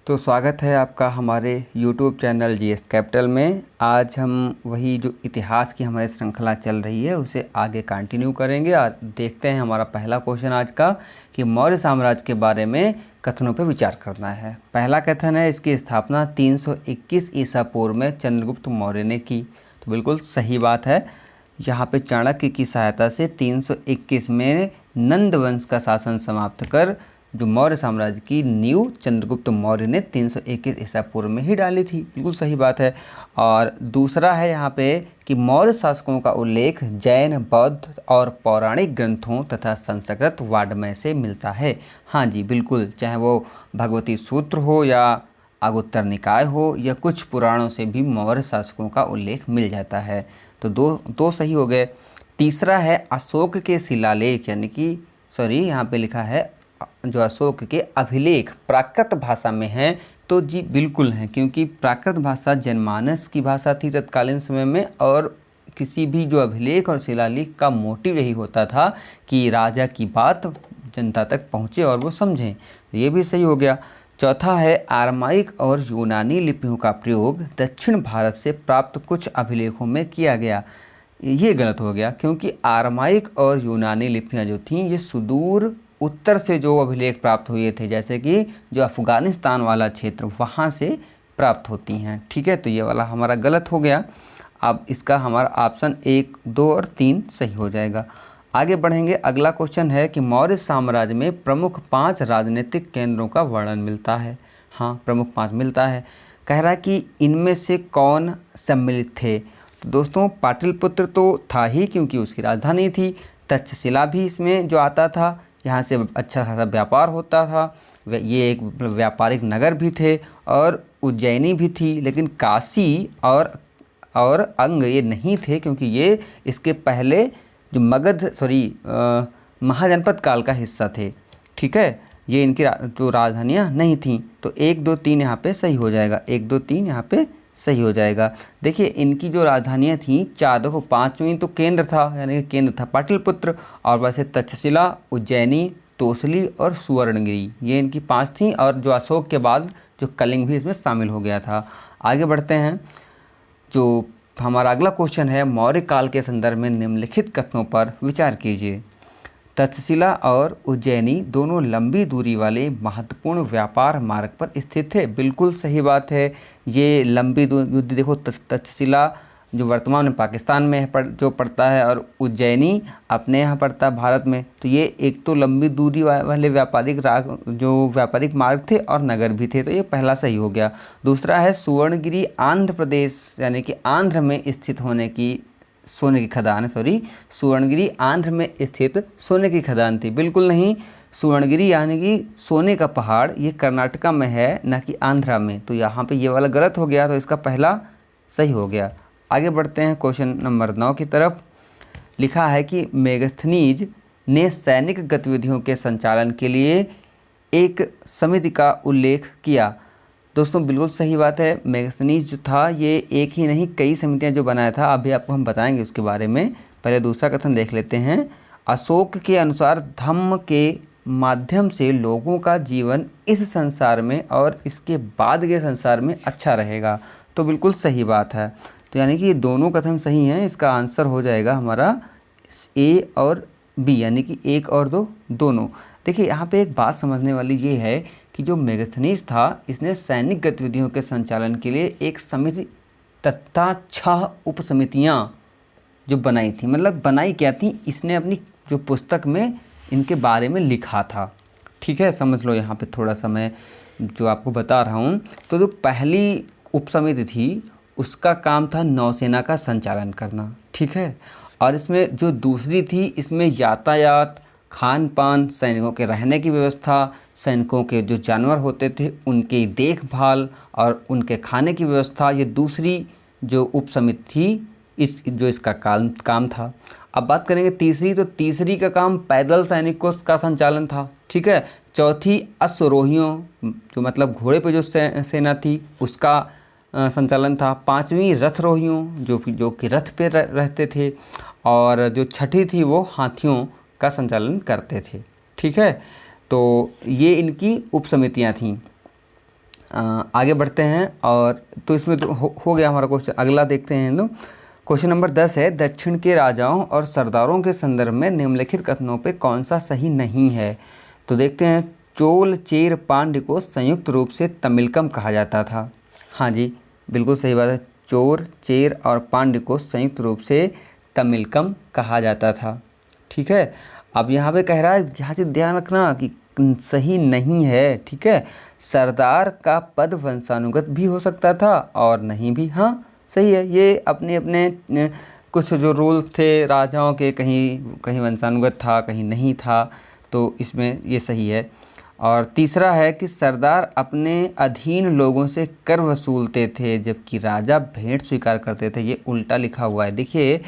तो स्वागत है आपका हमारे YouTube चैनल जीएस कैपिटल में। आज हम वही जो इतिहास की हमारी श्रृंखला चल रही है उसे आगे कंटिन्यू करेंगे और देखते हैं हमारा पहला क्वेश्चन आज का कि मौर्य साम्राज्य के बारे में कथनों पर विचार करना है। पहला कथन है इसकी स्थापना 321 ईसा पूर्व में चंद्रगुप्त मौर्य ने की। तो बिल्कुल सही बात है। यहाँ पे चाणक्य की सहायता से 321 में नंद वंश का शासन समाप्त कर जो मौर्य साम्राज्य की नींव चंद्रगुप्त मौर्य ने 321 ईसा पूर्व में ही डाली थी। बिल्कुल सही बात है। और दूसरा है यहाँ पे कि मौर्य शासकों का उल्लेख जैन, बौद्ध और पौराणिक ग्रंथों तथा संस्कृत वाङ्मय से मिलता है। हाँ जी बिल्कुल, चाहे वो भगवती सूत्र हो या आगोत्तर निकाय हो या कुछ पुराणों से भी मौर्य शासकों का उल्लेख मिल जाता है। तो दो सही हो गए। तीसरा है अशोक के शिलालेख यहाँ पे लिखा है जो अशोक के अभिलेख प्राकृत भाषा में हैं। तो जी बिल्कुल हैं, क्योंकि प्राकृत भाषा जनमानस की भाषा थी तत्कालीन समय में, और किसी भी जो अभिलेख और शिलालेख का मोटिव यही होता था कि राजा की बात जनता तक पहुँचे और वो समझें। तो ये भी सही हो गया। चौथा है आरमाइक और यूनानी लिपियों का प्रयोग दक्षिण भारत से प्राप्त कुछ अभिलेखों में किया गया। ये गलत हो गया, क्योंकि आरमाइक और यूनानी लिपियाँ जो थीं ये सुदूर उत्तर से जो अभिलेख प्राप्त हुए थे, जैसे कि जो अफ़गानिस्तान वाला क्षेत्र वहाँ से प्राप्त होती हैं। ठीक है, तो ये वाला हमारा गलत हो गया। अब इसका हमारा ऑप्शन 1, 2 और 3 सही हो जाएगा। आगे बढ़ेंगे। अगला क्वेश्चन है कि मौर्य साम्राज्य में प्रमुख 5 राजनीतिक केंद्रों का वर्णन मिलता है। हाँ, प्रमुख 5 मिलता है। कह रहा है कि इनमें से कौन सम्मिलित थे। तो दोस्तों पाटलिपुत्र तो था ही, क्योंकि उसकी राजधानी थी। तक्षशिला भी इसमें जो आता था, यहाँ से अच्छा खासा व्यापार होता था। ये एक व्यापारिक नगर भी थे। और उज्जैनी भी थी, लेकिन काशी और अंग ये नहीं थे, क्योंकि ये इसके पहले जो मगध महाजनपद काल का हिस्सा थे। ठीक है, ये इनकी जो राजधानियाँ नहीं थीं। तो 1, 2, 3 यहाँ पे सही हो जाएगा। 1, 2, 3 यहाँ पे सही हो जाएगा। देखिए इनकी जो राजधानियाँ थीं 4, देखो 5वीं तो केंद्र था, यानी कि केंद्र था पाटलिपुत्र, और वैसे तक्षशिला, उज्जैनी, तोसली और सुवर्णगिरी, ये इनकी 5 थीं। और जो अशोक के बाद जो कलिंग भी इसमें शामिल हो गया था। आगे बढ़ते हैं। जो हमारा अगला क्वेश्चन है, मौर्य काल के संदर्भ में निम्नलिखित कथनों पर विचार कीजिए। तक्षशिला और उज्जैनी दोनों लंबी दूरी वाले महत्वपूर्ण व्यापार मार्ग पर स्थित थे। बिल्कुल सही बात है। ये लंबी दूरी, देखो तक्षशिला जो वर्तमान में पाकिस्तान में जो पड़ता है, और उज्जैनी अपने यहाँ पड़ता है भारत में। तो ये एक तो लंबी दूरी वाले व्यापारिक मार्ग थे और नगर भी थे। तो ये पहला सही हो गया। दूसरा है सुवर्णगिरी आंध्र प्रदेश यानी कि आंध्र में स्थित होने की सोने की खदान सुवर्णगिरी आंध्र में स्थित सोने की खदान थी। बिल्कुल नहीं, सुवर्णगिरी यानी कि सोने का पहाड़ ये कर्नाटका में है, न कि आंध्रा में। तो यहाँ पे ये वाला गलत हो गया, तो इसका पहला सही हो गया। आगे बढ़ते हैं क्वेश्चन नंबर 9 की तरफ। लिखा है कि मेगस्थनीज ने सैनिक गतिविधियों के संचालन के लिए एक समिति का उल्लेख किया। दोस्तों बिल्कुल सही बात है। मेगस्थनीज जो था ये एक ही नहीं कई समितियां जो बनाया था, अभी आपको हम बताएंगे उसके बारे में। पहले दूसरा कथन देख लेते हैं। अशोक के अनुसार धम्म के माध्यम से लोगों का जीवन इस संसार में और इसके बाद के संसार में अच्छा रहेगा। तो बिल्कुल सही बात है। तो यानी कि ये दोनों कथन सही हैं। इसका आंसर हो जाएगा हमारा ए और बी, यानी कि 1 और 2 दोनों। देखिए यहाँ पे एक बात समझने वाली ये है कि जो मेगस्थनीज था इसने सैनिक गतिविधियों के संचालन के लिए एक समिति तथा 6 उपसमितियाँ जो बनाई थी। मतलब बनाई क्या थी, इसने अपनी जो पुस्तक में इनके बारे में लिखा था। ठीक है, समझ लो यहाँ पे थोड़ा सा मैं जो आपको बता रहा हूँ। तो जो पहली उपसमिति थी उसका काम था नौसेना का संचालन करना। ठीक है, और इसमें जो दूसरी थी इसमें यातायात, खान पान, सैनिकों के रहने की व्यवस्था, सैनिकों के जो जानवर होते थे उनकी देखभाल और उनके खाने की व्यवस्था, ये दूसरी जो उपसमिति थी इसका काम था। अब बात करेंगे तीसरी, तो तीसरी का काम पैदल सैनिकों का संचालन था। ठीक है, चौथी अश्वरोहियों जो मतलब घोड़े पे जो सेना थी उसका संचालन था। 5वीं रथरोहियों जो कि रथ पे रहते थे, और जो छठी थी वो हाथियों का संचालन करते थे। ठीक है, तो ये इनकी उपसमितियाँ थीं। आगे बढ़ते हैं। और तो इसमें तो हो गया हमारा क्वेश्चन। अगला देखते हैं तो क्वेश्चन नंबर 10 है, दक्षिण के राजाओं और सरदारों के संदर्भ में निम्नलिखित कथनों पे कौन सा सही नहीं है। तो देखते हैं, चोल चेर पांड्य को संयुक्त रूप से तमिलकम कहा जाता था। हाँ जी, बिल्कुल सही बात है। चोर चेर और पांड्य को संयुक्त रूप से तमिलकम कहा जाता था। ठीक है, अब यहाँ पे कह रहा है, यहाँ से ध्यान रखना कि सही नहीं है। ठीक है, सरदार का पद वंशानुगत भी हो सकता था और नहीं भी। हाँ सही है, ये अपने अपने कुछ जो रूल थे राजाओं के, कहीं कहीं वंशानुगत था, कहीं नहीं था, तो इसमें ये सही है। और तीसरा है कि सरदार अपने अधीन लोगों से कर वसूलते थे जबकि राजा भेंट स्वीकार करते थे। ये उल्टा लिखा हुआ है। देखिए,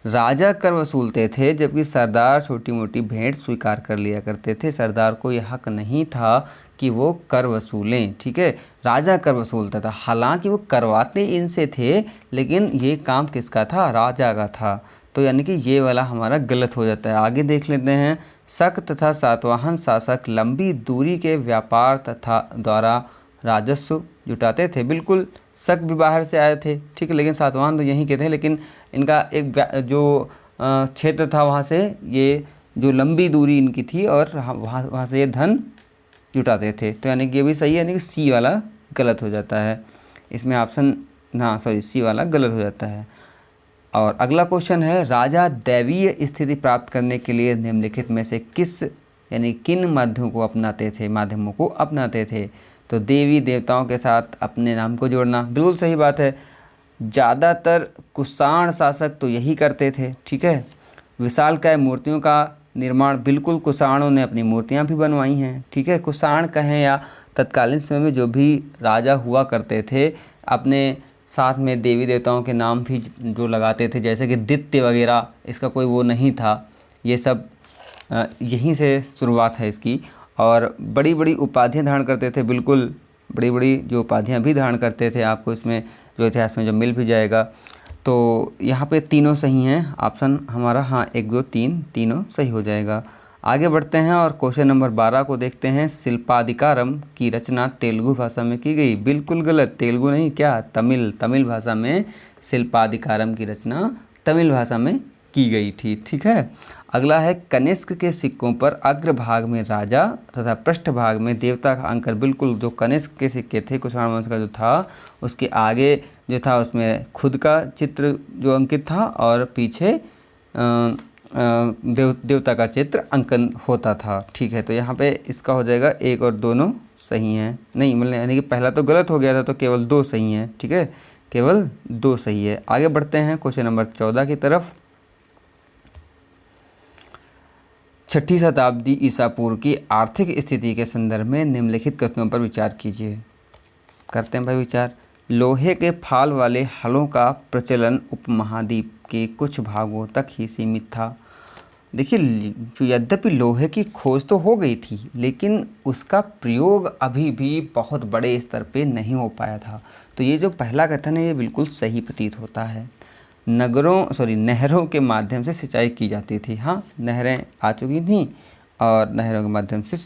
राजा कर वसूलते थे जबकि सरदार छोटी मोटी भेंट स्वीकार कर लिया करते थे। सरदार को यह हक नहीं था कि वो कर वसूलें। ठीक है, राजा कर वसूलता था, हालांकि वो करवाते इनसे थे, लेकिन ये काम किसका था? राजा का था। तो यानी कि ये वाला हमारा गलत हो जाता है। आगे देख लेते हैं, शक तथा सातवाहन शासक लंबी दूरी के व्यापार तथा द्वारा राजस्व जुटाते थे। बिल्कुल, शक भी बाहर से आए थे, ठीक है, लेकिन सातवाहन तो यहीं के थे, लेकिन इनका एक जो क्षेत्र था वहाँ से ये जो लंबी दूरी इनकी थी और वहाँ से ये धन जुटाते थे। तो यानी कि ये भी सही है, यानी कि सी वाला गलत हो जाता है। इसमें ऑप्शन सी वाला गलत हो जाता है। और अगला क्वेश्चन है, राजा दैवीय स्थिति प्राप्त करने के लिए निम्नलिखित में से किस यानी किन माध्यमों को अपनाते थे। तो देवी देवताओं के साथ अपने नाम को जोड़ना, बिल्कुल सही बात है। ज़्यादातर कुषाण शासक तो यही करते थे। ठीक है, विशालकाय मूर्तियों का निर्माण, बिल्कुल कुषाणों ने अपनी मूर्तियां भी बनवाई हैं। ठीक है, कुषाण कहें या तत्कालीन समय में जो भी राजा हुआ करते थे, अपने साथ में देवी देवताओं के नाम भी जो लगाते थे, जैसे कि दित्य वगैरह, इसका कोई वो नहीं था। ये सब यहीं से शुरुआत है इसकी। और बड़ी बड़ी उपाधियाँ धारण करते थे, बिल्कुल बड़ी बड़ी जो उपाधियाँ भी धारण करते थे, आपको इसमें जो इतिहास में जो मिल भी जाएगा। तो यहाँ पे तीनों सही हैं, ऑप्शन हमारा 1 2 3 तीनों सही हो जाएगा। आगे बढ़ते हैं और क्वेश्चन नंबर 12 को देखते हैं। शिल्पाधिकारम की रचना तेलुगु भाषा में की गई। बिल्कुल गलत, तेलुगु नहीं, क्या तमिल भाषा में शिल्पाधिकारम की रचना तमिल भाषा में की गई थी। ठीक है, अगला है, कनिष्क के सिक्कों पर अग्रभाग में राजा तथा पृष्ठभाग में देवता का अंकन। बिल्कुल, जो कनिष्क के सिक्के थे, कुषाण वंश का जो था, उसके आगे जो था उसमें खुद का चित्र जो अंकित था और पीछे देवता का चित्र अंकन होता था। ठीक है, तो यहाँ पे इसका हो जाएगा 1 और दोनों सही हैं। नहीं, मतलब यानी कि पहला तो गलत हो गया था, तो केवल 2 सही हैं। ठीक है, केवल 2 सही है। आगे बढ़ते हैं क्वेश्चन नंबर 14 की तरफ। 6ठी शताब्दी ईसा पूर्व की आर्थिक स्थिति के संदर्भ में निम्नलिखित कथनों पर विचार कीजिए। करते हैं भाई विचार। लोहे के फाल वाले हलों का प्रचलन उपमहाद्वीप के कुछ भागों तक ही सीमित था। देखिए, जो यद्यपि लोहे की खोज तो हो गई थी, लेकिन उसका प्रयोग अभी भी बहुत बड़े स्तर पे नहीं हो पाया था। तो ये जो पहला कथन है, ये बिल्कुल सही प्रतीत होता है। नहरों के माध्यम से सिंचाई की जाती थी। हाँ, नहरें आ चुकी थीं और नहरों के माध्यम से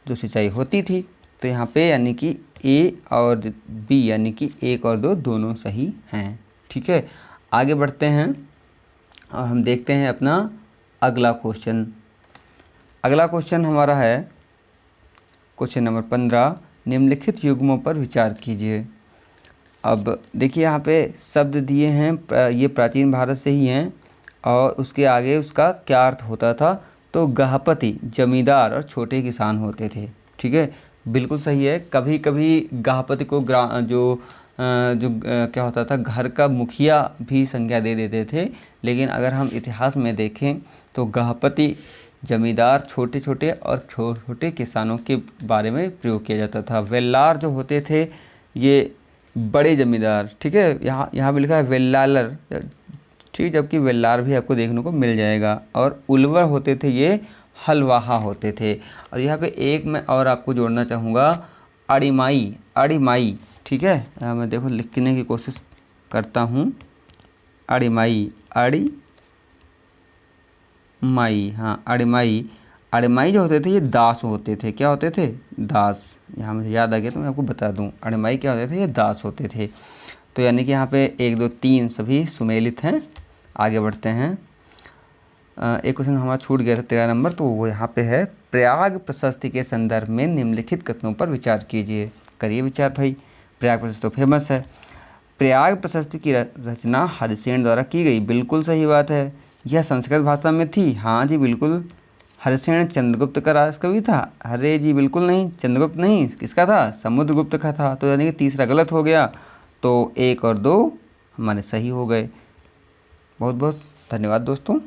जो सिंचाई होती थी। तो यहाँ पे यानी कि ए और बी यानी कि 1 और 2 दोनों सही हैं। ठीक है, आगे बढ़ते हैं और हम देखते हैं अपना अगला क्वेश्चन। अगला क्वेश्चन हमारा है क्वेश्चन नंबर 15, निम्नलिखित युग्मों पर विचार कीजिए। अब देखिए, यहाँ पे शब्द दिए हैं, ये प्राचीन भारत से ही हैं और उसके आगे उसका क्या अर्थ होता था। तो गृहपति जमींदार और छोटे किसान होते थे। ठीक है, बिल्कुल सही है। कभी कभी गृहपति को क्या होता था, घर का मुखिया भी संज्ञा दे देते थे। लेकिन अगर हम इतिहास में देखें तो गृहपति जमींदार छोटे छोटे और छोटे किसानों के बारे में प्रयोग किया जाता था। वेल्लार जो होते थे ये बड़े जमींदार। ठीक है, यहाँ भी लिखा है वेल्लालर, ठीक, जबकि वेल्लार भी आपको देखने को मिल जाएगा। और उलवर होते थे ये हलवाहा होते थे। और यहाँ पे एक मैं और आपको जोड़ना चाहूँगा, अड़िमाई। ठीक है, मैं देखो लिखने की कोशिश करता हूँ। अड़िमाई, हाँ, अड़िमाई अणिमाई जो होते थे ये दास होते थे। क्या होते थे? दास। यहाँ मुझे याद आ गया तो मैं आपको बता दूँ, अणिमाई क्या होते थे? ये दास होते थे। तो यानी कि यहाँ पे 1 2 3 सभी सुमेलित हैं। आगे बढ़ते हैं। एक क्वेश्चन हमारा छूट गया था 13 नंबर, तो वो यहाँ पे है, प्रयाग प्रशस्ति के संदर्भ में निम्नलिखित कथनों पर विचार कीजिए। करिए विचार भाई। प्रयाग प्रशस्ति तो फेमस है। प्रयाग प्रशस्ति की रचना हरिसेन द्वारा की गई। बिल्कुल सही बात है। यह संस्कृत भाषा में थी। हाँ जी बिल्कुल। हरिसेन चंद्रगुप्त का राजकवि था। अरे जी बिल्कुल नहीं, चंद्रगुप्त नहीं, किसका था? समुद्रगुप्त का था। तो यानी कि तीसरा गलत हो गया। तो 1 और 2 हमारे सही हो गए। बहुत बहुत धन्यवाद दोस्तों।